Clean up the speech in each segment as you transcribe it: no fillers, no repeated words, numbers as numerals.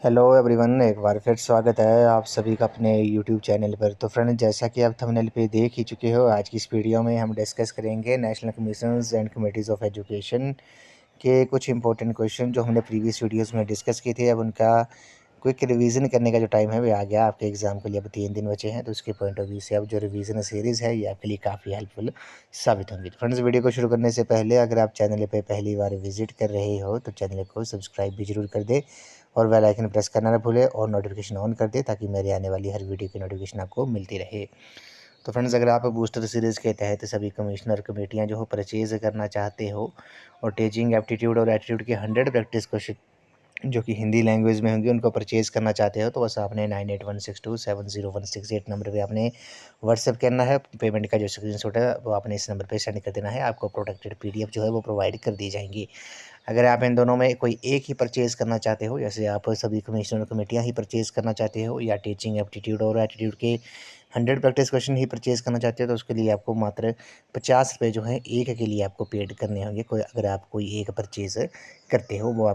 Hello everyone, एक बार फिर स्वागत है आप सभी का अपने यूट्यूब चैनल पर। तो फ्रेंड, जैसा कि आप थंबनेल पे देख ही चुके हो, आज की इस वीडियो में हम डिस्कस करेंगे national commissions and committees of education के कुछ इंपॉर्टेंट क्वेश्चन जो हमने प्रीवियस वीडियोस में डिस्कस किए थे। अब उनका क्विक रिवीजन करने का जो टाइम है वो आ गया आपके एग्ज़ाम के लिए। अब 3 दिन बचे हैं, तो उसके पॉइंट ऑफ व्यू से अब जो रिवीजन सीरीज़ है ये आपके लिए काफ़ी हेल्पफुल साबित होंगी। तो फ्रेंड्स, वीडियो को शुरू करने से पहले अगर आप चैनल पे पहली बार विजिट कर रहे हो तो चैनल को सब्सक्राइब भी जरूर कर दे और बेल आइकन प्रेस करना ना भूले और नोटिफिकेशन ऑन कर दे ताकि मेरे आने वाली हर वीडियो की नोटिफिकेशन आपको मिलती रहे। तो फ्रेंड्स, अगर आप बूस्टर सीरीज़ के तहत सभी कमिश्नर कमेटियां जो हो परचेज़ करना चाहते हो और टीचिंग एप्टीट्यूड और एटीट्यूड के 100 प्रैक्टिस क्वेश्चन जो कि हिंदी लैंग्वेज में होंगे उनको परचेज़ करना चाहते हो तो बस आपने 9816270168 नंबर पे आपने व्हाट्सएप करना है। पेमेंट का जो स्क्रीनशॉट है वो आपने इस नंबर पे सेंड कर देना है। आपको प्रोटेक्टेड पीडीएफ जो है वो प्रोवाइड कर दी जाएंगी। अगर आप इन दोनों में कोई एक ही परचेज़ करना चाहते हो, जैसे आप सभी कमिश्नर कमेटियाँ ही परचेज़ करना चाहते हो या टीचिंग एप्टीट्यूड और एटीट्यूड के 100 प्रैक्टिस क्वेश्चन ही परचेज़ करना चाहते हो, तो उसके लिए आपको मात्र 50 रुपये जो है एक के लिए आपको पेड करने होंगे। कोई अगर आप कोई एक परचेज़ करते हो वो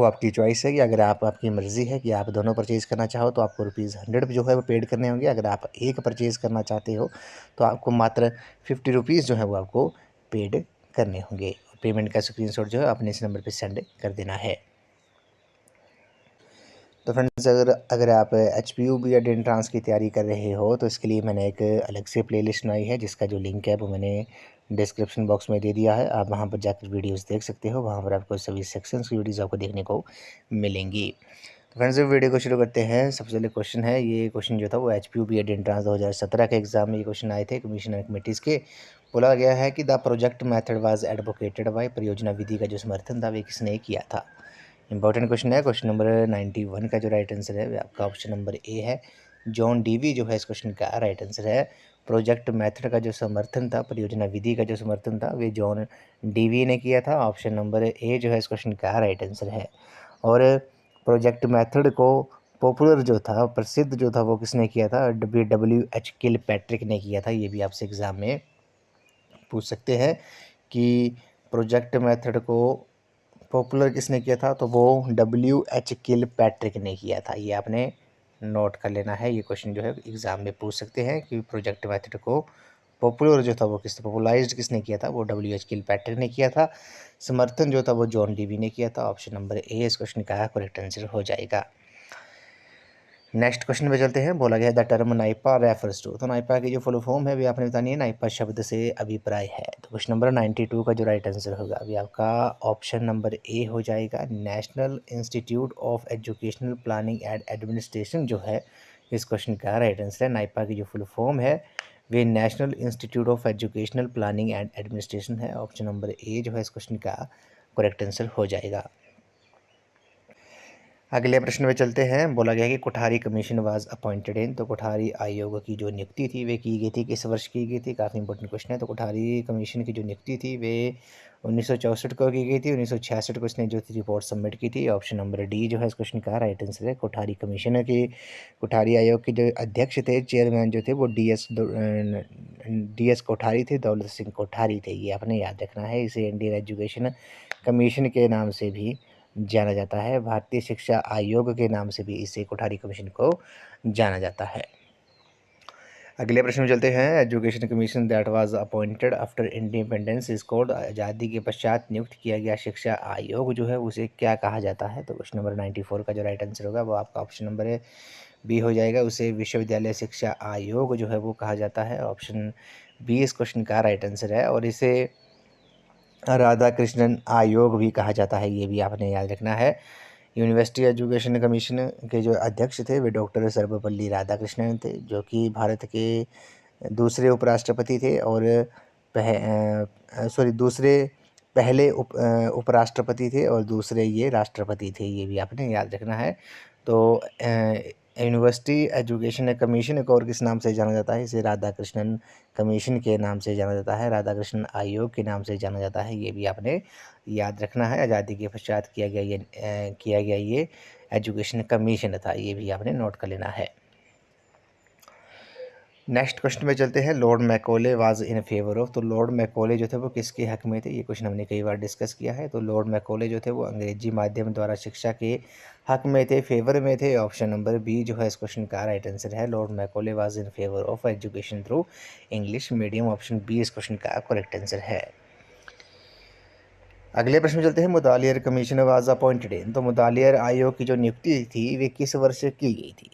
आपकी चॉइस है कि अगर आपकी मर्ज़ी है कि आप दोनों परचेज़ करना चाहो तो आपको ₹100 जो है वो पेड करने होंगे। अगर आप एक परचेज़ करना चाहते हो तो आपको मात्र ₹50 जो है वो आपको पेड करने होंगे। पेमेंट का स्क्रीनशॉट जो है आपने इस नंबर पे सेंड कर देना है। तो फ्रेंड्स, अगर आप एचपीयू बी एड एंट्रांस की तैयारी कर रहे हो तो इसके लिए मैंने एक अलग से प्लेलिस्ट बनाई है जिसका जो लिंक है वो मैंने डिस्क्रिप्शन बॉक्स में दे दिया है। आप वहां पर जाकर वीडियोस देख सकते हो। वहां पर आपको सभी सेक्शंस की वीडियोस आपको देखने को मिलेंगी। तो फ्रेंड्स, वीडियो को शुरू करते हैं। सबसे पहले क्वेश्चन है, ये क्वेश्चन जो था वो एचपीयू बी एड एंट्रांस 2017 के एग्जाम में ये क्वेश्चन आए थे कमीशन एंड कमेटीज़ के। बोला गया है कि the project method was advocated by, परियोजना विधि का जो समर्थन था वे किसने किया था। इंपॉर्टेंट क्वेश्चन है। क्वेश्चन नंबर 91 का जो राइट आंसर है आपका ऑप्शन नंबर ए है, जॉन डीवी जो है इस क्वेश्चन का राइट आंसर है। प्रोजेक्ट मेथड का जो समर्थन था, परियोजना विधि का जो समर्थन था, वे जॉन डीवी ने किया था। ऑप्शन नंबर ए जो है इस क्वेश्चन का राइट आंसर है। और प्रोजेक्ट मेथड को पॉपुलर जो था, प्रसिद्ध जो था, वो किसने किया था, WH किल पैट्रिक ने किया था। ये भी आपसे एग्जाम में पूछ सकते हैं कि प्रोजेक्ट मेथड को पॉपुलर किसने किया था, तो वो WH किल पैट्रिक ने किया था। ये आपने नोट कर लेना है। ये क्वेश्चन जो है एग्जाम में पूछ सकते हैं कि प्रोजेक्ट मेथड को पॉपुलर जो था वो पॉपुलराइज्ड किसने किया था, वो WH किल पैट्रिक ने किया था। समर्थन जो था वो जॉन डीवी ने किया था। ऑप्शन नंबर ए इस क्वेश्चन का करेक्ट आंसर हो जाएगा। नेक्स्ट क्वेश्चन पे चलते हैं। बोला गया द टर्म नाइपा रेफर्स टू, तो नाइपा की जो फुल फॉर्म है भी आपने बतानी है। नाइपा शब्द से अभिप्राय है। तो क्वेश्चन नंबर 92 का जो राइट आंसर होगा अभी आपका ऑप्शन नंबर ए हो जाएगा। National institute of educational planning and administration जो है इस क्वेश्चन का राइट आंसर है। नाइपा की जो फुल फॉर्म है वे national institute of educational planning and administration है। ऑप्शन नंबर ए जो है इस क्वेश्चन का करेक्ट आंसर हो जाएगा। अगले प्रश्न में चलते हैं। बोला गया कि Kothari commission was appointed in, तो कोठारी आयोग की जो नियुक्ति थी वे की गई थी, किस वर्ष की गई थी। काफ़ी इंपॉर्टेंट क्वेश्चन है। तो कोठारी कमीशन की जो नियुक्ति थी वे 1964 को की गई थी। 1966 को इसने जो थी रिपोर्ट सबमिट की थी। ऑप्शन नंबर डी जो है इस क्वेश्चन का राइट आंसर है। कोठारी कमीशन की, कोठारी आयोग के जो अध्यक्ष थे, चेयरमैन जो थे वो डी एस कोठारी थे, दौलत सिंह कोठारी थे। ये आपने याद रखना है। इसे इंडियन एजुकेशन कमीशन के नाम से भी जाना जाता है। भारतीय शिक्षा आयोग के नाम से भी इसे कोठारी कमीशन को जाना जाता है। अगले प्रश्न में चलते हैं। Education commission that was appointed after independence is called, आज़ादी के पश्चात नियुक्त किया गया शिक्षा आयोग जो है उसे क्या कहा जाता है। तो क्वेश्चन नंबर 94 का जो राइट आंसर होगा वो आपका ऑप्शन नंबर बी हो जाएगा। उसे विश्वविद्यालय शिक्षा आयोग जो है वो कहा जाता है। ऑप्शन बी इस क्वेश्चन का राइट आंसर है। और इसे राधा कृष्णन आयोग भी कहा जाता है। ये भी आपने याद रखना है। यूनिवर्सिटी एजुकेशन कमीशन के जो अध्यक्ष थे वे डॉक्टर सर्वपल्ली राधाकृष्णन थे, जो कि भारत के दूसरे उपराष्ट्रपति थे और दूसरे पहले उपराष्ट्रपति थे और दूसरे ये राष्ट्रपति थे। ये भी आपने याद रखना है। तो यूनिवर्सिटी एजुकेशन कमीशन को और किस नाम से जाना जाता है, इसे राधा कृष्णन कमीशन के नाम से जाना जाता है, राधा कृष्णन आयोग के नाम से जाना जाता है। ये भी आपने याद रखना है। आज़ादी के पश्चात किया गया ये एजुकेशन कमीशन था। ये भी आपने नोट कर लेना है। नेक्स्ट क्वेश्चन में चलते हैं। Lord Macaulay was in favour of. तो लॉर्ड मैकॉले जो थे वो किसके हक में थे, ये क्वेश्चन हमने कई बार डिस्कस किया है। तो लॉर्ड मैकॉले जो थे वो अंग्रेजी माध्यम द्वारा शिक्षा के हक में थे, फेवर में थे। ऑप्शन नंबर बी जो है इस क्वेश्चन का राइट आंसर है। Lord Macaulay was in favour of education through English medium. Option B इस क्वेश्चन का करेक्ट आंसर है। अगले प्रश्न में चलते हैं। Mudaliar commission was appointed in. तो मुदालियर आयोग की जो नियुक्ति थी वे किस वर्ष की गई थी।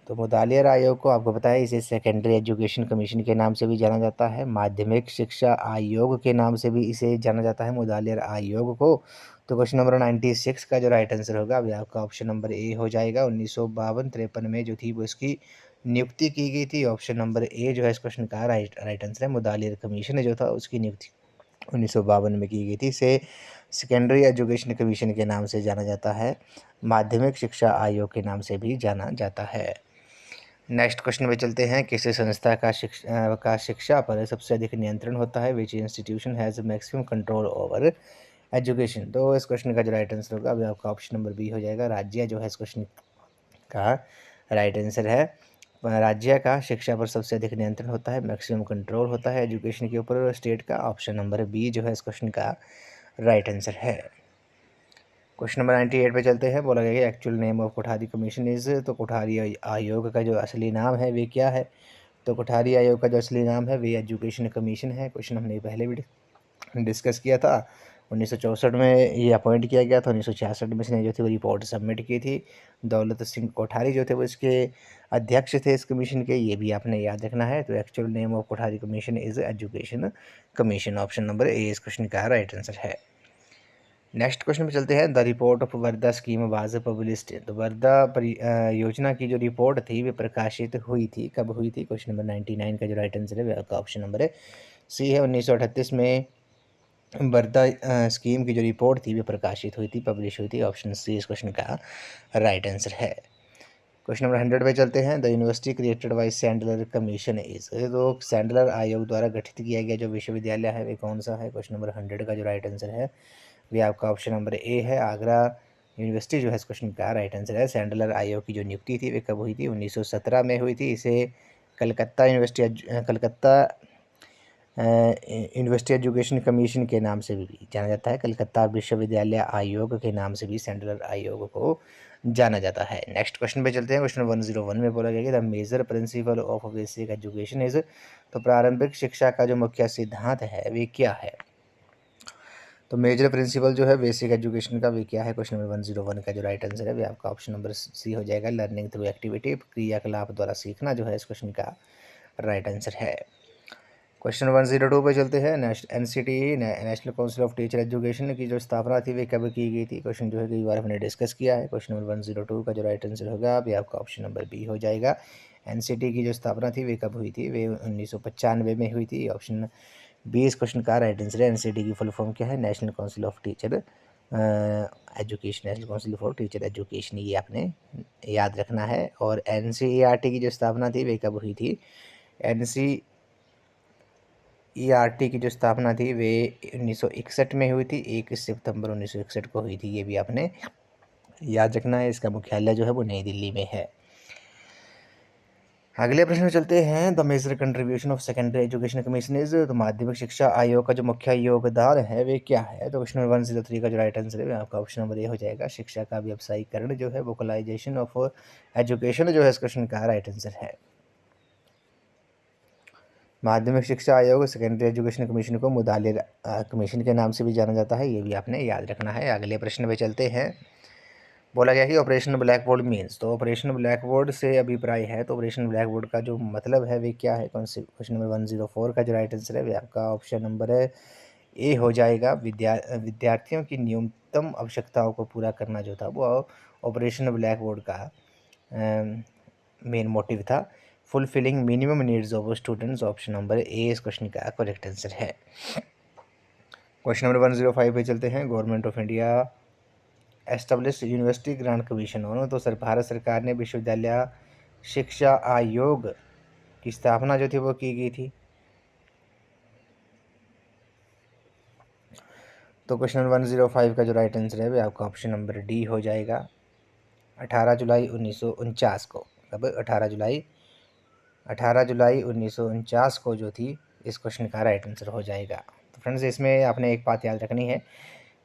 तो मुदालियर आयोग को आपको पता है इसे सेकेंडरी एजुकेशन कमीशन के नाम से भी जाना जाता है, माध्यमिक शिक्षा आयोग के नाम से भी इसे जाना जाता है मुदालियर आयोग को। तो क्वेश्चन नंबर 96 का जो राइट आंसर होगा अभी आपका ऑप्शन नंबर ए हो जाएगा। 1952-53 में जो थी वो इसकी नियुक्ति की गई थी। ऑप्शन नंबर ए जो है इस क्वेश्चन का राइट आंसर है। मुदालियर कमीशन जो था उसकी नियुक्ति 1952 में की गई थी। इसे सेकेंडरी एजुकेशन कमीशन के नाम से जाना जाता है, माध्यमिक शिक्षा आयोग के नाम से भी जाना जाता है। नेक्स्ट क्वेश्चन में चलते हैं। किसी संस्था का शिक्षा पर सबसे अधिक नियंत्रण होता है। विच institution has maximum control over education. तो इस क्वेश्चन का जो राइट आंसर होगा अभी आपका ऑप्शन नंबर बी हो जाएगा। राज्य जो है इस क्वेश्चन का राइट आंसर है। राज्य का शिक्षा पर सबसे अधिक नियंत्रण होता है, मैक्सिमम कंट्रोल होता है एजुकेशन के ऊपर स्टेट का। ऑप्शन नंबर बी जो है इस क्वेश्चन का राइट आंसर है। क्वेश्चन नंबर 98 पे चलते हैं। बोला गया कि actual name of Kothari commission is. तो कोठारी आयोग का जो असली नाम है वे क्या है। तो कोठारी आयोग का जो असली नाम है वे एजुकेशन कमीशन है। क्वेश्चन हमने पहले भी डिस्कस किया था। 1964 में ये अपॉइंट किया गया था। 1966 में इसने जो थी वो रिपोर्ट सबमिट की थी। दौलत सिंह कोठारी जो थे वो इसके अध्यक्ष थे इस कमीशन के, ये भी आपने याद रखना है। तो actual name of Kothari commission is education commission. Option number ए इस क्वेश्चन का राइट आंसर है। नेक्स्ट क्वेश्चन पे चलते हैं। The report of Wardha scheme was published. तो वर्धा योजना की जो रिपोर्ट थी वे प्रकाशित हुई थी, कब हुई थी। क्वेश्चन नंबर 99 का जो राइट आंसर है आपका ऑप्शन नंबर सी है। 1938 में वर्धा स्कीम की जो रिपोर्ट थी वे प्रकाशित हुई थी, पब्लिश हुई थी। ऑप्शन सी इस क्वेश्चन का राइट आंसर है। क्वेश्चन नंबर 100 पे चलते हैं। The university created by Sandler commission is. तो सैंडलर आयोग द्वारा गठित किया गया जो विश्वविद्यालय है वे कौन सा है। क्वेश्चन नंबर 100 का जो राइट आंसर है वे आपका ऑप्शन नंबर ए है। आगरा यूनिवर्सिटी जो है इस क्वेश्चन का राइट आंसर है। सैंडलर आयोग की जो नियुक्ति थी वे कब हुई थी। 1917 में हुई थी। इसे कलकत्ता यूनिवर्सिटी एजुकेशन कमीशन के नाम से भी जाना जाता है। कलकत्ता विश्वविद्यालय आयोग के नाम से भी सैंडलर आयोग को जाना जाता है। नेक्स्ट क्वेश्चन पे चलते हैं। क्वेश्चन 101 में बोला गया कि the major principle of basic education is. तो प्रारंभिक शिक्षा का जो मुख्य सिद्धांत है वे क्या है। तो मेजर प्रिंसिपल जो है बेसिक एजुकेशन का वे क्या है। क्वेश्चन नंबर 101 का जो राइट आंसर है वे आपका ऑप्शन नंबर सी हो जाएगा। लर्निंग थ्रू एक्टिविटी, क्रियाकलाप द्वारा सीखना जो है इस क्वेश्चन का राइट आंसर है। क्वेश्चन 102 पे चलते हैं। NCT national council of teacher education की जो स्थापना थी वे कब की गई थी। क्वेश्चन जो है कई बार हमने डिस्कस किया है। क्वेश्चन नंबर 102 का जो राइट आंसर होगा अभी आपका ऑप्शन नंबर बी हो जाएगा। NCT की जो स्थापना थी वे कब हुई थी, वे 1995 में हुई थी। ऑप्शन बी इस क्वेश्चन का राइट आंसर है। NCT की फुल फॉर्म क्या है, national council of teacher education, national council for teacher education, ये आपने याद रखना है। और NCERT की जो स्थापना थी वे कब हुई थी। NCERT की जो स्थापना थी वे 1961 में हुई थी। 1 सितंबर 1961 को हुई थी, ये भी आपने याद रखना है। इसका मुख्यालय जो है वो नई दिल्ली में है। अगले प्रश्न में चलते हैं। The major contribution of secondary education commission is. तो माध्यमिक शिक्षा आयोग का जो मुख्य योगदान है वे क्या है। तो क्वेश्चन नंबर 103 का जो राइट आंसर है आपका ऑप्शन नंबर ए हो जाएगा। शिक्षा का व्यवसायीकरण जो है, वोकलाइजेशन ऑफ एजुकेशन जो है इस क्वेश्चन का राइट आंसर है। माध्यमिक शिक्षा आयोग सेकेंडरी एजुकेशन कमीशन को मुदालिर कमीशन के नाम से भी जाना जाता है, ये भी आपने याद रखना है। अगले प्रश्न पे चलते हैं। बोला गया कि ऑपरेशन ब्लैक बोर्ड मीन्स। तो ऑपरेशन ब्लैक बोर्ड से अभिप्राय है। तो ऑपरेशन ब्लैक बोर्ड का जो मतलब है वे क्या है। कौन से। क्वेश्चन नंबर 104 का जो राइट आंसर है वे आपका ऑप्शन नंबर ए हो जाएगा। विद्यार्थियों की न्यूनतम आवश्यकताओं को पूरा करना जो था वो ऑपरेशन ब्लैक बोर्ड का मेन मोटिव था। Fulfilling minimum needs of students. Option number ए इस क्वेश्चन का करेक्ट आंसर है। क्वेश्चन नंबर 105 पे चलते हैं। Government of India establish university grant commission हो। तो भारत सरकार ने विश्वविद्यालय शिक्षा आयोग की स्थापना जो थी वो की गई थी। तो क्वेश्चन नंबर 105 का जो राइट आंसर है वो आपका ऑप्शन नंबर डी हो जाएगा। 18 जुलाई 1949 को। कब 18 जुलाई 18 जुलाई 1949 को जो थी, इस क्वेश्चन का राइट आंसर हो जाएगा। तो फ्रेंड्स, इसमें आपने एक बात याद रखनी है,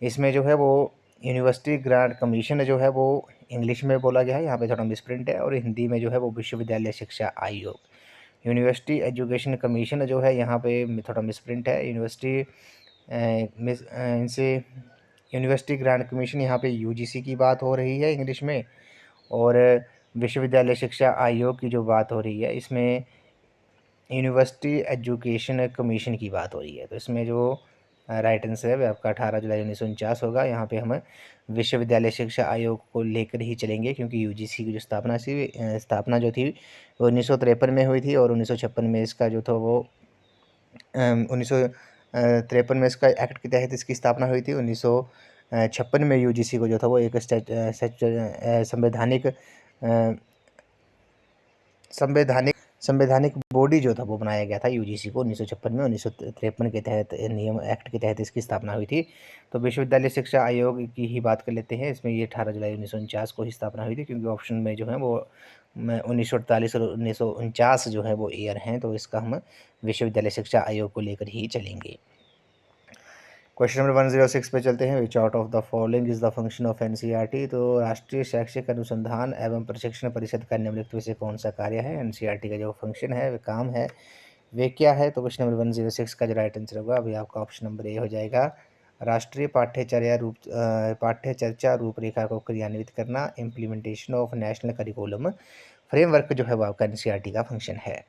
इसमें जो है वो यूनिवर्सिटी ग्रांट कमीशन जो है वो इंग्लिश में बोला गया है, यहाँ पे थोड़ा मिसप्रिंट है, और हिंदी में जो है वो विश्वविद्यालय शिक्षा आयोग। यूनिवर्सिटी एजुकेशन कमीशन जो है यहाँ पे थोड़ा मिसप्रिंट है, यूनिवर्सिटी इनसे यूनिवर्सिटी ग्रांट कमीशन यहाँ पे यूजीसी की बात हो रही है इंग्लिश में, और विश्वविद्यालय शिक्षा आयोग की जो बात हो रही है इसमें यूनिवर्सिटी एजुकेशन कमीशन की बात हो रही है। तो इसमें जो राइट आंसर है वह आपका 18 जुलाई 1949 होगा। यहाँ पे हम विश्वविद्यालय शिक्षा आयोग को लेकर ही चलेंगे, क्योंकि यूजीसी की जो स्थापना जो थी वो 1953 में हुई थी, और 1956 में इसका जो था वो 1953 में इसका एक्ट के तहत इसकी स्थापना हुई थी। 1956 में यूजीसी को जो था वो एक संवैधानिक संवैधानिक बॉडी जो था वो बनाया गया था यूजीसी को 1956 में। 1953 के तहत नियम एक्ट के तहत इसकी स्थापना हुई थी। तो विश्वविद्यालय शिक्षा आयोग की ही बात कर लेते हैं। इसमें ये 18 जुलाई 1949 को ही स्थापना हुई थी, क्योंकि ऑप्शन में जो है वो 1948 और 1949 जो है वो ईयर हैं, तो इसका हम विश्वविद्यालय शिक्षा आयोग को लेकर ही चलेंगे। क्वेश्चन नंबर 106 पे चलते हैं। विच out of the following is the function of NCERT. तो राष्ट्रीय शैक्षिक अनुसंधान एवं प्रशिक्षण परिषद का निम्नलिखित में से कौन सा कार्य है। एनसीईआरटी का जो फंक्शन है, वे काम है, वे क्या है। तो क्वेश्चन नंबर 106 का जो राइट आंसर होगा अभी आपका ऑप्शन नंबर ए हो जाएगा। राष्ट्रीय पाठ्यचर्चा रूपरेखा को क्रियान्वित करना, implementation of national curriculum framework जो है वो आपका एनसीईआरटी का फंक्शन है।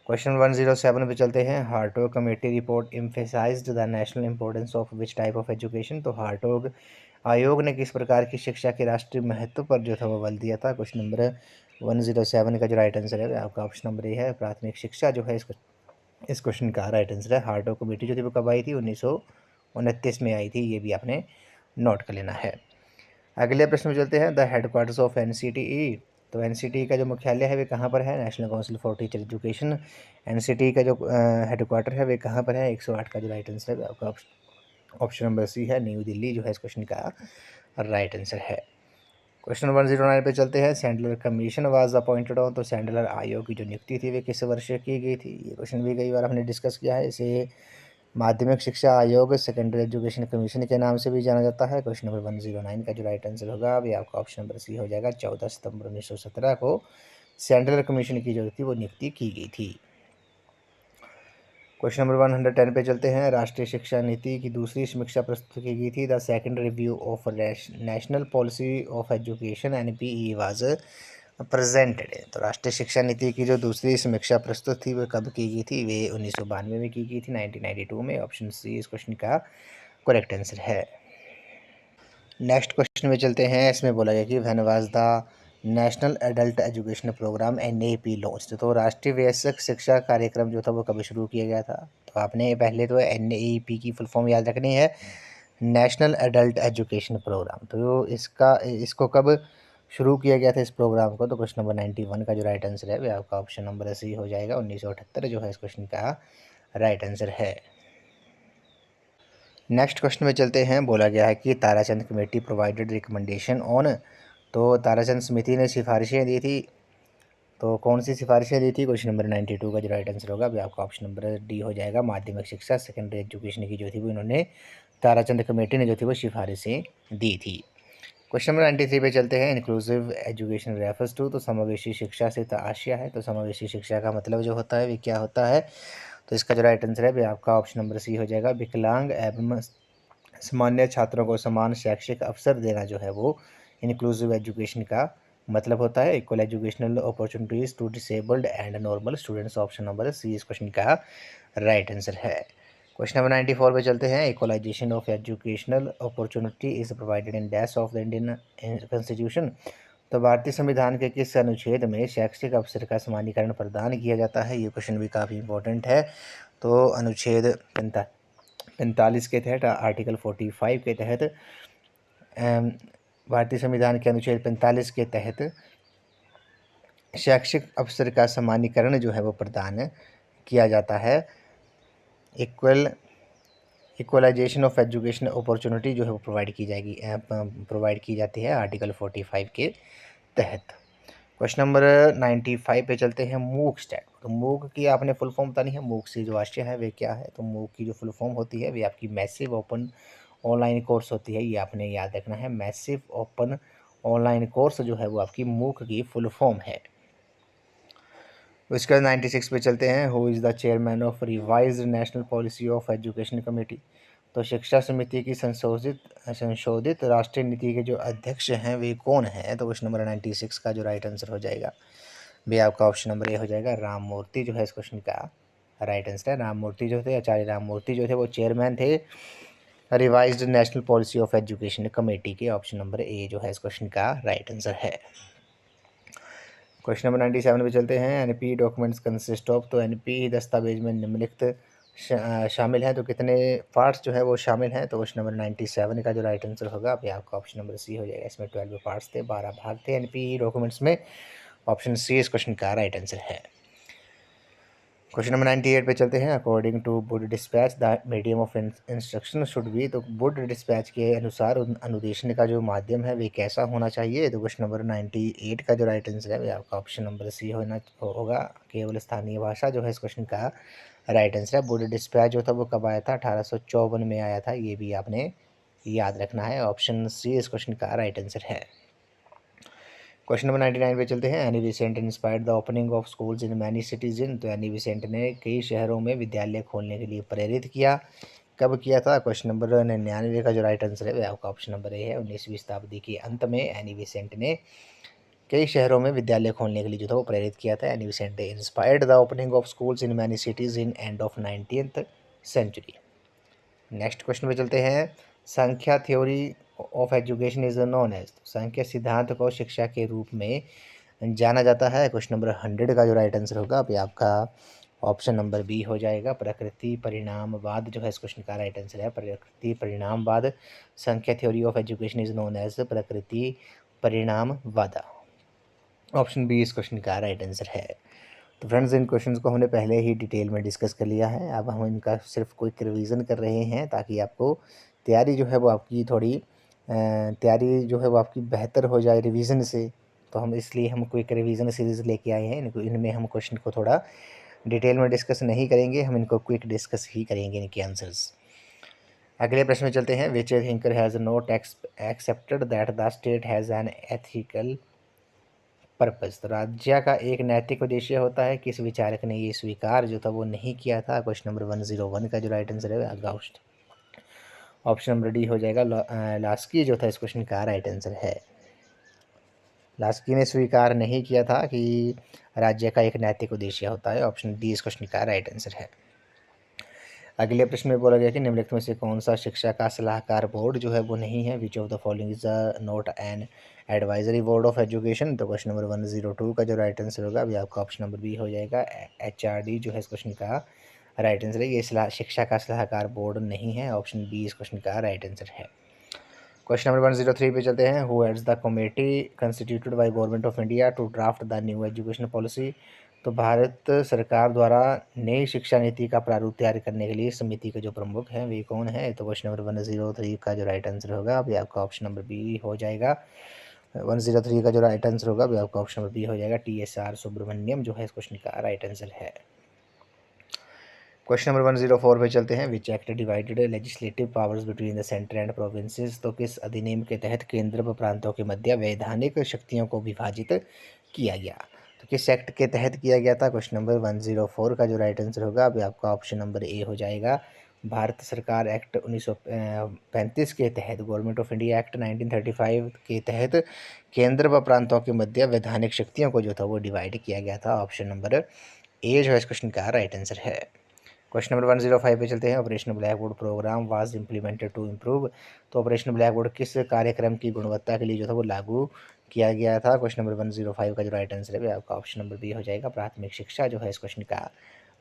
क्वेश्चन 107 पे चलते हैं। Hartog committee report emphasised the national importance of which type of education. तो हार्टोग आयोग ने किस प्रकार की शिक्षा के राष्ट्रीय महत्व पर जो था वो बल दिया था। क्वेश्चन नंबर 107 का जो राइट आंसर है आपका ऑप्शन नंबर ए है। प्राथमिक शिक्षा जो है इस क्वेश्चन का राइट आंसर है। हार्टोग कमेटी जो थी वो कब आई थी, 1929 में आई थी, ये भी आपने नोट कर लेना है। अगले प्रश्न में चलते हैं। The headquarters of NCTE. तो एनसीटीई का जो मुख्यालय है वे कहाँ पर है। National council for teacher education. NCTE का जो हेडक्वार्टर है वे कहाँ पर है। 108 का जो राइट आंसर है आपका ऑप्शन नंबर सी है, न्यू दिल्ली जो है इस क्वेश्चन का राइट आंसर है। क्वेश्चन 109 पे चलते हैं। Sandler commission was appointed on. तो सैंडलर आयोग की जो नियुक्ति थी वे किस वर्ष की गई थी। ये क्वेश्चन भी कई बार हमने डिस्कस किया है। इसे माध्यमिक शिक्षा आयोग, सेकेंडरी एजुकेशन कमीशन के नाम से भी जाना जाता है। क्वेश्चन नंबर 109 का जो राइट आंसर होगा अभी आपका ऑप्शन नंबर सी हो जाएगा। 14 सितंबर 1917 को सैंडलर कमीशन की जो थी वो नियुक्ति की गई थी। क्वेश्चन नंबर 110 पे चलते हैं। राष्ट्रीय शिक्षा नीति की दूसरी समीक्षा प्रस्तुत की गई थी। The second review of national policy of education NPE was presented. तो राष्ट्रीय शिक्षा नीति की जो दूसरी समीक्षा प्रस्तुत थी वो कब की गई थी। वे 1992 में की गई थी, 1992 में। ऑप्शन सी इस क्वेश्चन का करेक्ट आंसर है। नेक्स्ट क्वेश्चन में चलते हैं। इसमें बोला गया कि when was the national adult education programme NAP launched. तो राष्ट्रीय वयस्क शिक्षा कार्यक्रम जो था वो कब शुरू किया गया था। तो आपने पहले तो एनएपी की फुल फॉर्म याद रखनी है, नेशनल एडल्ट एजुकेशन प्रोग्राम। तो इसको कब शुरू किया गया था इस प्रोग्राम को। तो क्वेश्चन नंबर 91 का जो राइट आंसर है वह आपका ऑप्शन नंबर सी हो जाएगा। 1978 जो है इस क्वेश्चन का राइट आंसर है। नेक्स्ट क्वेश्चन में चलते हैं। बोला गया है कि Tarachand committee provided recommendation on. तो ताराचंद समिति ने सिफारिशें दी थी, तो कौन सी सिफारिशें दी थी। क्वेश्चन नंबर 92 का जो राइट आंसर होगा अभी आपका ऑप्शन नंबर डी हो जाएगा। माध्यमिक शिक्षा सेकेंडरी एजुकेशन की जो थी वो इन्होंने ताराचंद कमेटी ने जो थी वो सिफारिशें दी थी। क्वेश्चन नंबर 93 पे चलते हैं। Inclusive education refers to. तो समावेशी शिक्षा से आशय है। तो समावेशी शिक्षा का मतलब जो होता है वे क्या होता है। तो इसका जो राइट आंसर है वे आपका ऑप्शन नंबर सी हो जाएगा। विकलांग एवं सामान्य छात्रों को समान शैक्षिक अवसर देना जो है वो इंक्लूसिव एजुकेशन का मतलब होता है। Equal educational opportunities to disabled and normal students. Option number C इस क्वेश्चन का राइट आंसर है। क्वेश्चन नंबर 94 पे चलते हैं। Equalisation of educational opportunity is provided in dash of the Indian constitution. तो भारतीय संविधान के किस अनुच्छेद में शैक्षिक अवसर का समानीकरण प्रदान किया जाता है। ये क्वेश्चन भी काफ़ी इंपॉर्टेंट है। तो अनुच्छेद 45 के तहत, आर्टिकल 45 के तहत, भारतीय संविधान के अनुच्छेद 45 के तहत शैक्षिक अवसर का समानीकरण जो है वो प्रदान किया जाता है। इक्वलाइजेशन ऑफ एजुकेशन अपॉर्चुनिटी जो है वो प्रोवाइड की जाती है आर्टिकल 45 के तहत। क्वेश्चन नंबर 95 पे चलते हैं, मूक स्टैट। तो मूक की आपने फुल फॉर्म बतानी है, मूक से जो आशय है वे क्या है। तो मूक की जो फुल फॉर्म होती है वे आपकी मैसिव ओपन ऑनलाइन कोर्स होती है, ये आपने याद रखना है। मैसिव ओपन ऑनलाइन कोर्स जो है वो आपकी मूक की फुल फॉर्म है। उसके बाद 96 पे चलते हैं, who is the chairman of revised national policy of education committee. तो शिक्षा समिति की संशोधित राष्ट्रीय नीति के जो अध्यक्ष हैं वे कौन हैं। तो क्वेश्चन नंबर 96 का जो राइट आंसर हो जाएगा वे आपका ऑप्शन नंबर ए हो जाएगा, राम मूर्ति जो है इस क्वेश्चन का राइट आंसर है। राम मूर्ति जो थे, आचार्य राम मूर्ति जो थे वो चेयरमैन थे revised national policy of education committee के। ऑप्शन नंबर ए जो है इस क्वेश्चन का राइट आंसर है। क्वेश्चन नंबर 97 पे चलते हैं, एनपी डॉक्यूमेंट्स कंसिस्ट ऑफ। तो एनपी दस्तावेज में निम्नलिखित शामिल हैं, तो कितने पार्ट्स जो है वो शामिल हैं। तो क्वेश्चन नंबर 97 का जो राइट आंसर होगा अभी आपका ऑप्शन नंबर सी हो जाएगा। इसमें 12 पार्ट्स थे, 12 भाग थे एनपी डॉक्यूमेंट्स में। ऑप्शन सी इस क्वेश्चन का राइट आंसर है। क्वेश्चन नंबर 98 पे चलते हैं, according to Wood despatch the medium of instruction should be. तो वुड डिस्पैच के अनुसार अनुदेशन का जो माध्यम है वे कैसा होना चाहिए। तो क्वेश्चन नंबर 98 का जो राइट आंसर है वे आपका ऑप्शन नंबर सी होगा, केवल स्थानीय भाषा जो है इस क्वेश्चन का राइट आंसर है। वुड डिस्पैच जो था वो कब आया था, 1854 में आया था, ये भी आपने याद रखना है। ऑप्शन सी इस क्वेश्चन का राइट आंसर है। क्वेश्चन नंबर 99 पे चलते हैं, Annie Besant inspired the opening of schools in many cities in. तो एनी विसेंट ने कई शहरों में विद्यालय खोलने के लिए प्रेरित किया, कब किया था। क्वेश्चन नंबर 99 का जो राइट आंसर है वह आपका ऑप्शन नंबर ए है। 19वीं शताब्दी के अंत में एनी विसेंट ने कई शहरों में विद्यालय खोलने के लिए जो था वो प्रेरित किया था। एनी विसेंट ने inspired the opening of schools in many cities in end of 19th century. Next question पे चलते हैं, Sankhya theory of education is known as. Sankhya सिद्धांत को शिक्षा के रूप में जाना जाता है। क्वेश्चन नंबर 100 का जो राइट आंसर होगा अभी आपका ऑप्शन नंबर बी हो जाएगा, प्रकृति परिणामवाद जो है इस क्वेश्चन का राइट आंसर है। प्रकृति परिणामवाद, Sankhya theory of education is known as प्रकृति परिणामवाद। ऑप्शन बी इस क्वेश्चन का राइट आंसर है। तो फ्रेंड्स, इन क्वेश्चंस को हमने पहले ही डिटेल में डिस्कस कर लिया है, अब हम इनका सिर्फ क्विक रिवीजन कर रहे हैं ताकि आपको तैयारी जो है वो आपकी थोड़ी तैयारी जो है वो आपकी बेहतर हो जाए रिवीजन से। तो हम इसलिए हम क्विक रिवीजन सीरीज़ लेके आए हैं। इनमें हम क्वेश्चन को थोड़ा डिटेल में डिस्कस नहीं करेंगे, हम इनको क्विक डिस्कस ही करेंगे इनके आंसर्स। अगले प्रश्न में चलते हैं, which thinker has not accepted that the state has an ethical purpose. तो राज्य का एक नैतिक उद्देश्य होता है, किस विचारक ने ये स्वीकार जो था वो नहीं किया था। क्वेश्चन नंबर 101 का जो राइट आंसर है अगस्त। ऑप्शन नंबर डी हो जाएगा, लास्की जो था इस क्वेश्चन का राइट आंसर है। लास्की ने स्वीकार नहीं किया था कि राज्य का एक नैतिक उद्देश्य होता है। ऑप्शन डी इस क्वेश्चन का राइट आंसर है। अगले प्रश्न में बोला गया कि निम्नलिखित में से कौन सा शिक्षा का सलाहकार बोर्ड जो है वो नहीं है। विच of the following is not an advisory board of education. तो क्वेश्चन नंबर 102 का जो राइट आंसर होगा अभी आपका ऑप्शन नंबर बी हो जाएगा, HRD जो है इस क्वेश्चन का राइट आंसर है। ये शिक्षा का सलाहकार बोर्ड नहीं है। ऑप्शन बी इस क्वेश्चन का राइट आंसर है। क्वेश्चन नंबर 103 पे चलते हैं, who heads the committee constituted by government of India to draft the new education policy. तो भारत सरकार द्वारा नई शिक्षा नीति का प्रारूप तैयार करने के लिए समिति के जो प्रमुख हैं वे कौन है। तो क्वेश्चन नंबर 103 का जो राइट आंसर होगा अभी आपका ऑप्शन नंबर बी हो जाएगा। 103 का जो राइट आंसर होगा अभी आपका ऑप्शन नंबर बी हो जाएगा, TSR सुब्रमण्यम जो है इस क्वेश्चन का राइट आंसर है। क्वेश्चन नंबर 104 पे चलते हैं, which act divided legislative powers between the centre and provinces. तो किस अधिनियम के तहत केंद्र व प्रांतों के मध्य वैधानिक शक्तियों को विभाजित किया गया। तो किस एक्ट के तहत किया गया था। क्वेश्चन नंबर 104 का जो राइट आंसर होगा अभी आपका ऑप्शन नंबर ए हो जाएगा, भारत सरकार एक्ट 1935 के तहत, गवर्नमेंट ऑफ इंडिया एक्ट 1935 के तहत केंद्र व प्रांतों के मध्य वैधानिक शक्तियों को जो था वो डिवाइड किया गया था। ऑप्शन नंबर ए जो है इस क्वेश्चन का राइट आंसर है। क्वेश्चन नंबर 105 पे चलते हैं, operation blackboard programme was implemented to improve. तो ऑपरेशन ब्लैक बोर्ड किस कार्यक्रम की गुणवत्ता के लिए जो था वो लागू किया गया था। क्वेश्चन नंबर 105 का जो राइट आंसर है आपका ऑप्शन नंबर बी हो जाएगा, प्राथमिक शिक्षा जो है इस क्वेश्चन का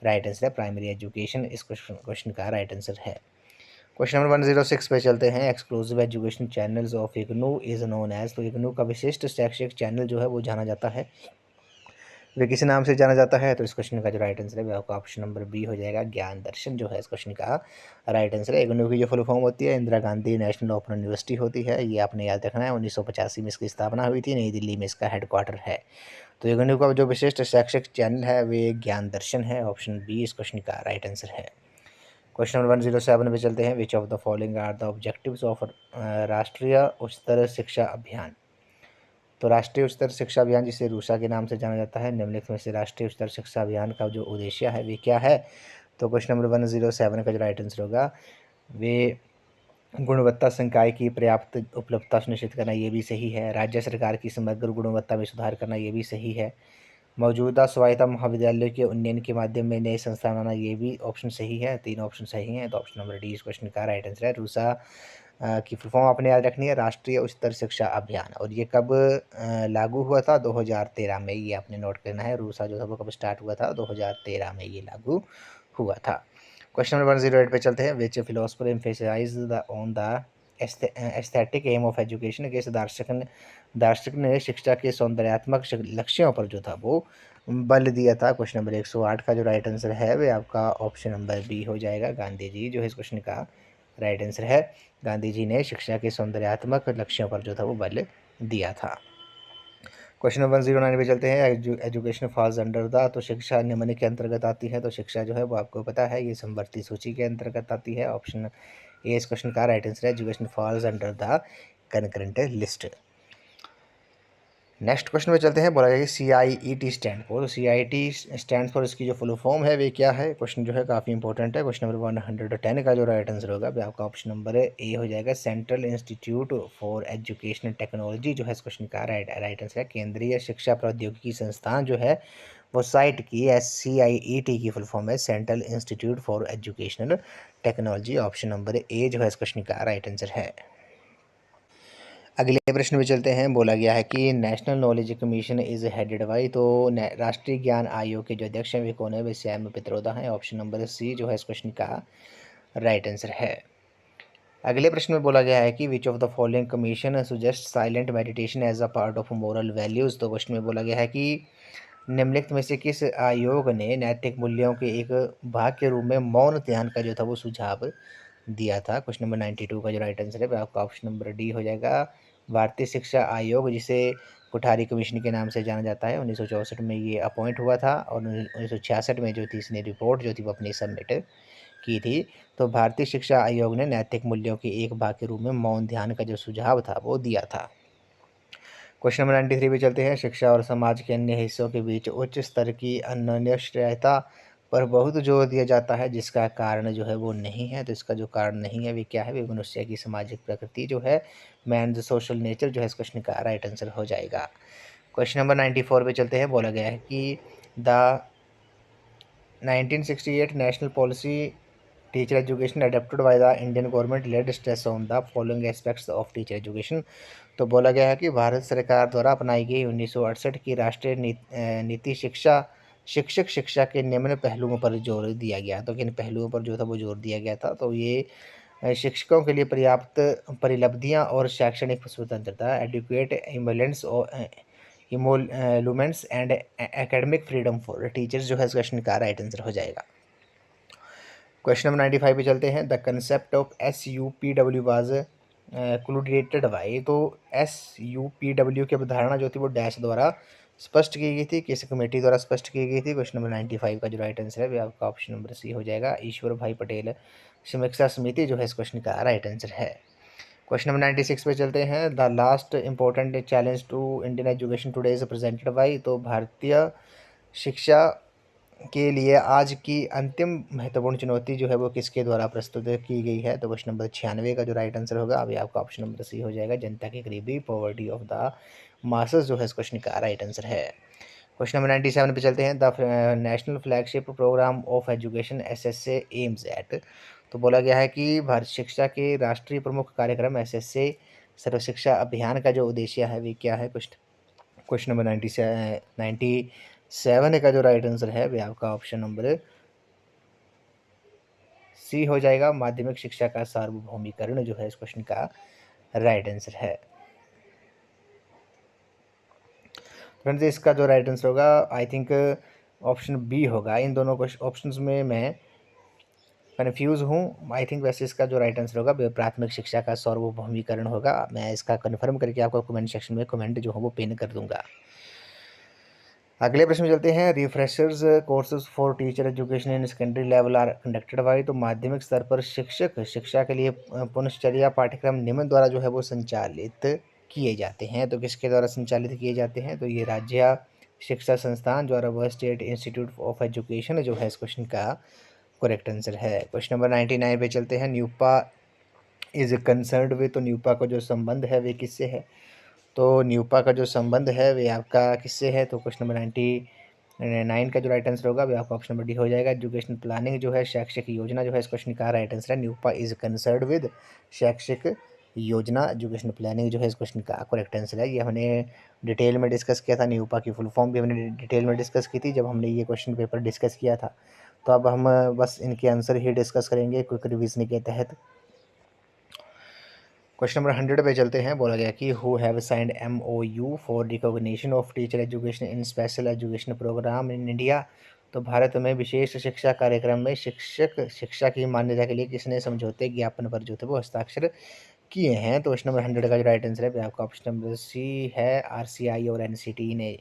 राइट आंसर है। प्राइमरी एजुकेशन इस क्वेश्चन का राइट आंसर है। क्वेश्चन नंबर 106 पे चलते हैं, exclusive education channels of IGNOU is known as. तो इग्नू का विशिष्ट शैक्षिक चैनल जो है वो जाना जाता है वे किस नाम से जाना जाता है? तो इस क्वेश्चन का जो राइट आंसर है वो आपका ऑप्शन नंबर बी हो जाएगा, ज्ञान दर्शन जो है इस क्वेश्चन का राइट आंसर है। इग्नू की जो फुल फॉर्म होती है Indira Gandhi national open university होती है, ये आपने याद रखना है। 1985 में इसकी स्थापना हुई थी, नई दिल्ली में इसका हेडक्वार्टर है। तो इग्नू का जो विशिष्ट शैक्षिक चैनल है वे ज्ञान दर्शन है, ऑप्शन बी इस क्वेश्चन का राइट आंसर है। क्वेश्चन नंबर 107 पे चलते हैं। Which of the following are the objectives of Rashtriya Uchchatar शिक्षा अभियान? तो राष्ट्रीय उच्चतर शिक्षा अभियान जिसे रूसा के नाम से जाना जाता है, निम्नलिखित में से राष्ट्रीय उच्चतर शिक्षा अभियान का जो उद्देश्य है वे क्या है? तो क्वेश्चन नंबर 107 का जो राइट आंसर होगा वे गुणवत्ता संकाय की पर्याप्त उपलब्धता सुनिश्चित करना, ये भी सही है। राज्य सरकार की समग्र गुणवत्ता में सुधार करना, ये भी सही है। मौजूदा स्वायत्त महाविद्यालय के उन्नयन के माध्यम में नए संस्थान बनाना, ये भी ऑप्शन सही है। 3 ऑप्शन सही हैं, तो ऑप्शन नंबर डी इस क्वेश्चन का राइट आंसर है। रूसा की फुल फॉर्म आपने याद रखनी है, राष्ट्रीय उच्चतर शिक्षा अभियान। और ये कब लागू हुआ था? 2013 में, ये आपने नोट करना है। रूसा जो था वो कब स्टार्ट हुआ था? 2013 में ये लागू हुआ था। क्वेश्चन नंबर 108 पे चलते हैं। Which philosopher emphasise on the aesthetic aim of education? किस दार्शनिक ने शिक्षा के सौंदर्यात्मक लक्ष्यों पर जो था वो बल दिया था? क्वेश्चन नंबर 108 का जो राइट आंसर है वे आपका ऑप्शन नंबर बी हो जाएगा, गांधी जी जो है इस क्वेश्चन का राइट आंसर है। गांधी जी ने शिक्षा के सौंदर्यात्मक लक्ष्यों पर जो था वो बल दिया था। क्वेश्चन नंबर 109 पे चलते हैं। Education falls under the? तो शिक्षा निम्न के अंतर्गत आती है। तो शिक्षा जो है वो आपको पता है ये समवर्ती सूची के अंतर्गत आती है। ऑप्शन ए इस क्वेश्चन का राइट आंसर है, education falls under the concurrent list. Next question में चलते हैं। बोला गया कि CIET स्टैंड फॉर, तो CIET स्टैंड फॉर इसकी जो फुल फॉर्म है वे क्या है? क्वेश्चन जो है काफ़ी इंपॉर्टेंट है। क्वेश्चन नंबर 110 का जो राइट आंसर होगा वो आपका ऑप्शन नंबर ए हो जाएगा, central institute for educational technology जो है इस क्वेश्चन का राइट आंसर है। केंद्रीय शिक्षा प्रौद्योगिकी संस्थान जो है वो साइट की CIET की फुल फॉर्म है, central institute for educational technology. Option number A जो है इस क्वेश्चन का राइट आंसर है। अगले प्रश्न में चलते हैं। बोला गया है कि national knowledge commission is headed by? तो राष्ट्रीय ज्ञान आयोग के जो अध्यक्ष हैं वे कौन है? वे श्याम पित्रोदा हैं। ऑप्शन नंबर सी जो है इस क्वेश्चन का राइट आंसर है। अगले प्रश्न में बोला गया है कि which of the following commission suggest silent meditation as a part of moral values? तो क्वेश्चन में बोला गया है कि निम्नलिखित में से किस आयोग ने नैतिक मूल्यों के एक भाग के रूप में मौन ध्यान का जो था वो सुझाव दिया था? क्वेश्चन नंबर 92 का जो राइट आंसर है वह आपका ऑप्शन नंबर डी हो जाएगा, भारतीय शिक्षा आयोग, जिसे कोठारी कमीशन के नाम से जाना जाता है। 1964 में ये अपॉइंट हुआ था और 1966 में जो थी इसने रिपोर्ट जो थी वो अपनी सबमिट की थी। तो भारतीय शिक्षा आयोग ने नैतिक मूल्यों के एक भाग के रूप में मौन ध्यान का जो सुझाव था वो दिया था। क्वेश्चन नंबर 93 पे चलते हैं। शिक्षा और समाज के अन्य हिस्सों के बीच उच्च स्तर की अन्योन्याश्रयता पर बहुत जोर दिया जाता है, जिसका कारण जो है वो नहीं है। तो इसका जो कारण नहीं है वे क्या है? वे मनुष्य की सामाजिक प्रकृति जो है, मैन द सोशल नेचर जो है इस क्वेश्चन का राइट आंसर हो जाएगा। क्वेश्चन नंबर 94 पे चलते हैं। बोला गया है कि the 1968 national policy teacher education adapted by the Indian government led stress on the following aspects of teacher education? तो बोला गया है कि भारत सरकार द्वारा अपनाई गई 1968 की राष्ट्रीय नीति शिक्षक शिक्षा के निम्न पहलुओं पर जोर दिया गया। तो किन पहलुओं पर जो था वो जोर दिया गया था? तो ये शिक्षकों के लिए पर्याप्त परिलब्धियां और शैक्षणिक स्वतंत्रता, एडुकेट इमोलेंस और emoluments and academic freedom for teachers जो है इस क्वेश्चन का राइट आंसर हो जाएगा। क्वेश्चन नंबर 95 पे चलते हैं। The concept of SUPW was क्लूडेटेड बाई? तो SUPW की अवधारणा जो थी वो डैश द्वारा स्पष्ट की गई थी, किस कमेटी द्वारा स्पष्ट की गई थी? क्वेश्चन नंबर 95 का जो राइट आंसर है वो आपका ऑप्शन नंबर सी हो जाएगा, ईश्वर भाई पटेल समीक्षा समिति जो है इस क्वेश्चन का राइट आंसर है। क्वेश्चन नंबर 96 पे चलते हैं। The last important challenge to Indian education today is presented by? तो भारतीय शिक्षा के लिए आज की अंतिम महत्वपूर्ण चुनौती जो है वो किसके द्वारा प्रस्तुत की गई है? तो क्वेश्चन नंबर 96 का जो राइट आंसर होगा अभी आपका ऑप्शन नंबर सी हो जाएगा, जनता की गरीबी, पॉवर्टी ऑफ द मासेस जो है इस क्वेश्चन का राइट आंसर है। क्वेश्चन नंबर 97 पे चलते हैं। The national flagship programme of education SSA aims at? तो बोला गया है कि भारत शिक्षा के राष्ट्रीय प्रमुख कार्यक्रम SSA सर्व शिक्षा अभियान का जो उद्देश्य है वे क्या है? क्वेश्चन नंबर 97 का जो राइट आंसर है वह आपका ऑप्शन नंबर सी हो जाएगा, माध्यमिक शिक्षा का सार्वभौमिकरण जो है इस क्वेश्चन का राइट आंसर है। फ्रेंड्स इसका जो राइट आंसर होगा आई थिंक ऑप्शन बी होगा। इन दोनों ऑप्शंस में मैं कन्फ्यूज़ हूँ। आई थिंक वैसे इसका जो राइट आंसर होगा प्राथमिक शिक्षा का सार्वभौमिकरण होगा। मैं इसका कन्फर्म करके आपको कमेंट सेक्शन में कमेंट जो हो वो पिन कर दूंगा। अगले प्रश्न में चलते हैं। Refreshers courses for teacher education in secondary level are conducted by. तो माध्यमिक स्तर पर शिक्षक शिक्षा के लिए पुनश्चर्या पाठ्यक्रम निम्न द्वारा जो है वो संचालित किए जाते हैं। तो किसके द्वारा संचालित किए जाते हैं? तो ये राज्य शिक्षा संस्थान द्वारा व स्टेट इंस्टीट्यूट ऑफ एजुकेशन जो है इस क्वेश्चन का करेक्ट आंसर है। क्वेश्चन नंबर 99 पे चलते हैं। NUEPA is concerned with. तो न्यूपा का जो संबंध है वे किससे है? तो न्यूपा का जो संबंध है वे आपका किससे है? तो क्वेश्चन नंबर 99 का जो राइट आंसर होगा वे आपका ऑप्शन नंबर डी हो जाएगा। एजुकेशन प्लानिंग जो है, शैक्षिक योजना जो है इस क्वेश्चन का राइट आंसर है। न्यूपा इज कंसर्न्ड विद शैक्षिक योजना, एजुकेशन प्लानिंग जो है इस क्वेश्चन का करेक्ट आंसर है। ये हमने डिटेल में डिस्कस किया था। न्यूपा की फुल फॉर्म भी हमने डिटेल में डिस्कस की थी जब हमने ये क्वेश्चन पेपर डिस्कस किया था। तो अब हम बस इनके आंसर ही डिस्कस करेंगे क्विक रिवीजन के तहत। क्वेश्चन नंबर 100 पे चलते हैं। बोला गया कि who have signed MOU for recognition of teacher education in special education programme in India. तो भारत में विशेष शिक्षा कार्यक्रम में शिक्षक शिक्षा की मान्यता के लिए किसने समझौते ज्ञापन पर जो थे वो हस्ताक्षर किए हैं? तो क्वेश्चन नंबर 100 का जो राइट आंसर है आपका ऑप्शन नंबर सी है। RCI और NCT ने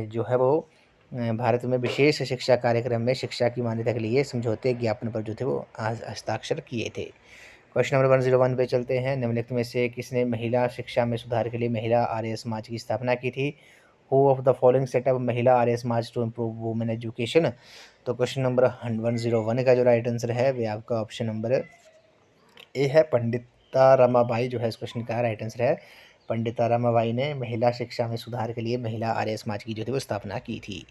जो है वो भारत में विशेष शिक्षा कार्यक्रम में शिक्षा की मान्यता के लिए समझौते ज्ञापन पर जो थे वो हस्ताक्षर किए थे। क्वेश्चन नंबर 101 पे चलते हैं। निम्नलिखित में से किसने महिला शिक्षा में सुधार के लिए महिला आर्य समाज की स्थापना की थी? Who of the following setup महिला Arya Samaj to improve women education. तो क्वेश्चन नंबर 101 का जो राइट आंसर है वे आपका ऑप्शन नंबर ए है। पंडिता रमाबाई जो है इस क्वेश्चन का राइट आंसर है। पंडिता रमाबाई ने महिला शिक्षा में सुधार के लिए महिला आर्य समाज की जो थी वो स्थापना की थी।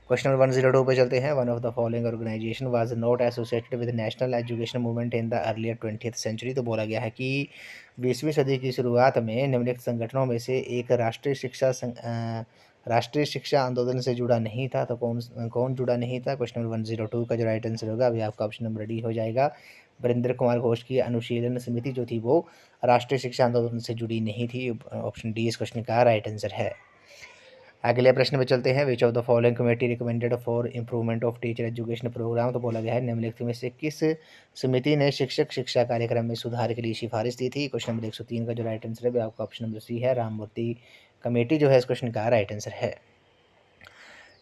क्वेश्चन नंबर 102 पे चलते हैं। One of the following organisation was not associated with national education movement in the earlier 20th century. तो बोला गया है कि 20वीं सदी की शुरुआत में निम्नलिखित संगठनों में से एक राष्ट्रीय शिक्षा आंदोलन से जुड़ा नहीं था। तो कौन कौन जुड़ा नहीं था? क्वेश्चन नंबर 102 का जो राइट आंसर होगा अभी आपका ऑप्शन नंबर डी हो जाएगा। वीरेंद्र कुमार घोष की अनुशीलन समिति जो थी वो राष्ट्रीय शिक्षा आंदोलन से जुड़ी नहीं थी। ऑप्शन डी इस क्वेश्चन का राइट आंसर है। अगले प्रश्न में चलते हैं। Which of the following committee recommended for improvement of teacher education programme. तो बोला गया है निम्नलिखित में से किस समिति ने शिक्षक शिक्षा कार्यक्रम में सुधार के लिए सिफारिश दी थी? क्वेश्चन नंबर 103 का जो राइट आंसर है आपका ऑप्शन नंबर सी है। राममूर्ति कमेटी जो है इस क्वेश्चन का राइट आंसर है।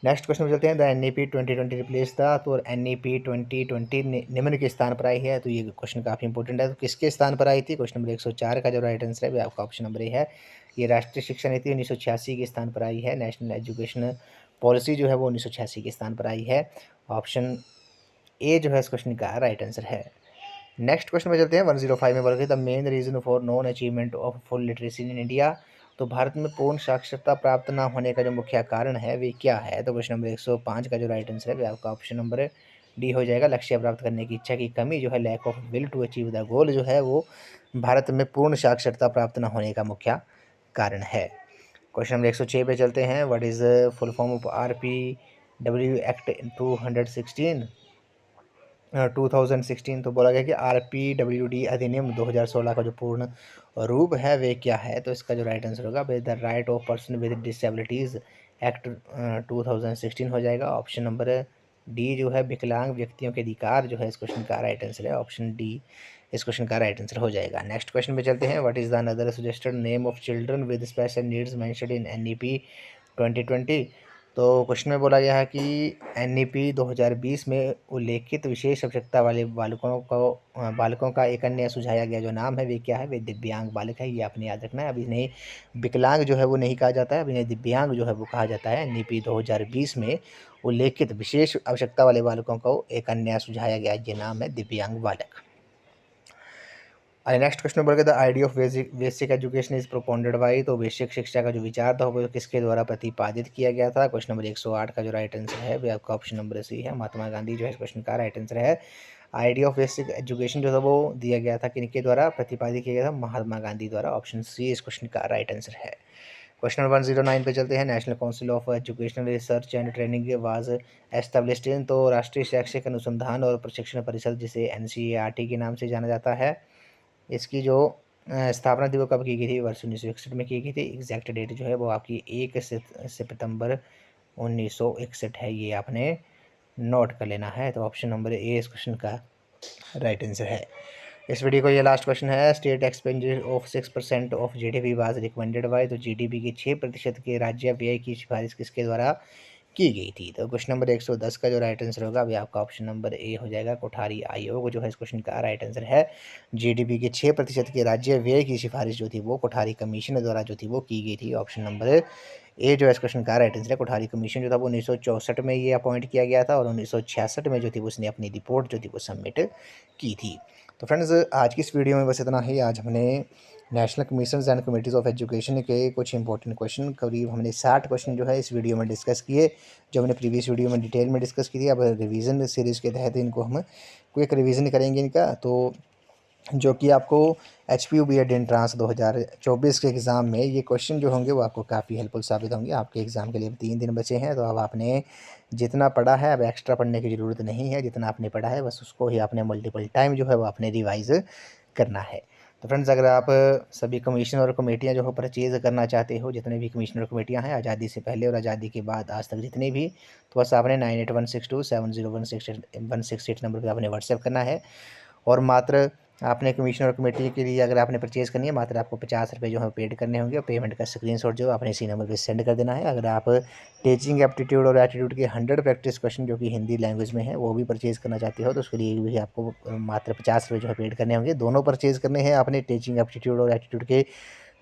नेक्स्ट क्वेश्चन में चलते हैं। द NEP 2020 रिप्लेस था। तो NEP 2020 निम्न के स्थान पर आई है। तो ये क्वेश्चन काफ़ी इंपॉर्टेंट है। तो किसके स्थान पर आई थी? क्वेश्चन नंबर 104 का जो राइट आंसर है आपका ऑप्शन नंबर ए है। ये राष्ट्रीय शिक्षा नीति 1986 के स्थान पर आई है। नेशनल एजुकेशन पॉलिसी जो है वो 1986 के स्थान पर आई है। ऑप्शन ए जो है इस क्वेश्चन का राइट आंसर है। नेक्स्ट क्वेश्चन में चलते हैं। 105 में बोला गया the main reason for non achievement of full literacy in India. तो भारत में पूर्ण साक्षरता प्राप्त ना होने का जो मुख्य कारण है वे क्या है? तो क्वेश्चन नंबर 105 का जो राइट आंसर है वे आपका ऑप्शन नंबर डी हो जाएगा। लक्ष्य प्राप्त करने की इच्छा की कमी जो है, lack of will to achieve the goal जो है वो भारत में पूर्ण साक्षरता प्राप्त न होने का मुख्य कारण है। क्वेश्चन नंबर 106 पे चलते हैं। What is full form of RPW act 2016। तो बोला गया कि RPWD अधिनियम 2016 का जो पूर्ण रूप है वे क्या है? तो इसका जो राइट आंसर होगा the right of person with disabilities act 2016 हो जाएगा। ऑप्शन नंबर डी जो है विकलांग व्यक्तियों के अधिकार जो है इस क्वेश्चन का राइट आंसर है। ऑप्शन डी इस क्वेश्चन का राइट आंसर हो जाएगा। नेक्स्ट क्वेश्चन पे चलते हैं। What is the another suggested name of children with special needs mentioned in NEP 2020। तो क्वेश्चन में बोला गया है कि NEP 2020 में उल्लेखित विशेष आवश्यकता वाले बालकों का एक अन्य सुझाया गया जो नाम है वे क्या है? वे दिव्यांग बालक है। ये आपने याद रखना है। अभी नहीं विकलांग जो है वो नहीं कहा जाता है, अभी नहीं दिव्यांग जो है वो कहा जाता है। NEP 2020 में उल्लेखित विशेष आवश्यकता वाले बालकों को एक अन्य सुझाया गया ये नाम है दिव्यांग बालक। नेक्स्ट क्वेश्चन बोल के the idea of basic education is propounded by. तो बेसिक शिक्षा का जो विचार था वो किसके द्वारा प्रतिपादित किया गया था? क्वेश्चन नंबर 108 का जो राइट आंसर है वो आपका ऑप्शन नंबर सी है। महात्मा गांधी जो है इस क्वेश्चन का राइट आंसर है। आइडिया ऑफ बेसिक एजुकेशन जो था वो दिया गया था किनके द्वारा प्रतिपादित किया गया था? महात्मा गांधी द्वारा। ऑप्शन सी इस क्वेश्चन का राइट आंसर है। क्वेश्चन नंबर 109 पे चलते हैं। National council of educational research and training was established in. तो राष्ट्रीय शैक्षिक अनुसंधान और प्रशिक्षण परिषद जिसे NCERT के नाम से जाना जाता है, इसकी जो स्थापना दिवस कब की गई थी? वर्ष 1961 में की गई थी। एग्जैक्ट डेट जो है वो आपकी 1 सितंबर 1961 है, ये आपने नोट कर लेना है। तो ऑप्शन नंबर ए इस क्वेश्चन का राइट आंसर है। इस वीडियो को ये लास्ट क्वेश्चन है। State expenditure of 6% of GDP was recommended by. तो जीडीपी के 6% के राज्य व्यय की सिफारिश किसके द्वारा की गई थी? तो क्वेश्चन नंबर 110 का जो राइट आंसर होगा अभी आपका ऑप्शन नंबर ए हो जाएगा। कोठारी आयोग जो है इस क्वेश्चन का राइट आंसर है। जीडीपी के 6% के राज्य व्यय की सिफारिश जो थी वो कोठारी कमीशन द्वारा जो थी वो की गई थी। ऑप्शन नंबर ए जो है इस क्वेश्चन का राइट आंसर है। कोठारी कमीशन जो था वो 1964 में ये अपॉइंट किया गया था और 1966 में जो थी उसने अपनी रिपोर्ट जो थी वो सबमिट की थी। तो फ्रेंड्स आज की इस वीडियो में बस इतना ही। आज हमने national commissions and committees of education के कुछ इंपॉर्टेंट क्वेश्चन, करीब हमने 60 क्वेश्चन जो है इस वीडियो में डिस्कस किए, जो हमने प्रीवियस वीडियो में डिटेल में डिस्कस की थी। अब रिवीजन सीरीज़ के तहत इनको हम क्विक रिवीजन करेंगे इनका, तो जो कि आपको एचपीयू बीएड एंट्रांस 2024 के एग्ज़ाम में ये क्वेश्चन जो होंगे वो आपको काफ़ी हेल्पफुल साबित होंगे। आपके एग्ज़ाम के लिए 3 दिन बचे हैं, तो अब आपने जितना पढ़ा है अब एक्स्ट्रा पढ़ने की ज़रूरत नहीं है। जितना आपने पढ़ा है बस उसको ही आपने मल्टीपल टाइम जो है वो आपने रिवाइज़ करना है। तो फ्रेंड्स अगर आप सभी कमीशन और कमेटियाँ जो है परचेज़ करना चाहते हो, जितने भी कमीशन और कमेटियाँ हैं आज़ादी से पहले और आज़ादी के बाद आज तक जितनी भी, तो बस आपने 9816270168 नंबर पर आपने व्हाट्सएप करना है। और मात्र आपने कमीशन और कमेटी के लिए अगर आपने परचेज़ करनी है, मात्र आपको 50 रुपये जो है पेड करने होंगे और पेमेंट का स्क्रीनशॉट जो है आपने इसी नंबर पे सेंड कर देना है। अगर आप टीचिंग एप्टीट्यूड और एप्टीट्यूड के 100 प्रैक्टिस क्वेश्चन जो कि हिंदी लैंग्वेज में है वो भी परचेज़ करना चाहते हो, तो उसके लिए भी आपको मात्र 50 रुपये जो है पेड करने होंगे। दोनों परचेज़ करने हैं आपने, टीचिंग एप्टीट्यूड और एप्टीट्यूड के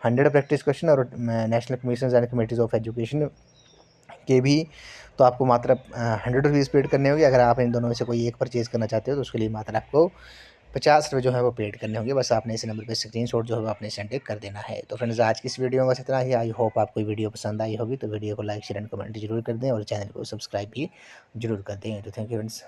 100 प्रैक्टिस क्वेश्चन और national commission and committees of education के भी, तो आपको मात्र 100 रुपीज़ पेड करने होंगे। अगर आप इन दोनों में से कोई एक परचेज़ करना चाहते हो तो उसके लिए मात्र आपको 50 रुपये जो है वो पेड करने होंगे। बस आपने इस नंबर पे स्क्रीनशॉट जो है वो आपने सेंड कर देना है। तो फ्रेंड्स आज की इस वीडियो में बस इतना ही। आई होप आपको वीडियो पसंद आई होगी, तो वीडियो को लाइक शेयर एंड कमेंट जरूर कर दें और चैनल को सब्सक्राइब भी जरूर कर दें। तो थैंक यू फ्रेंड्स।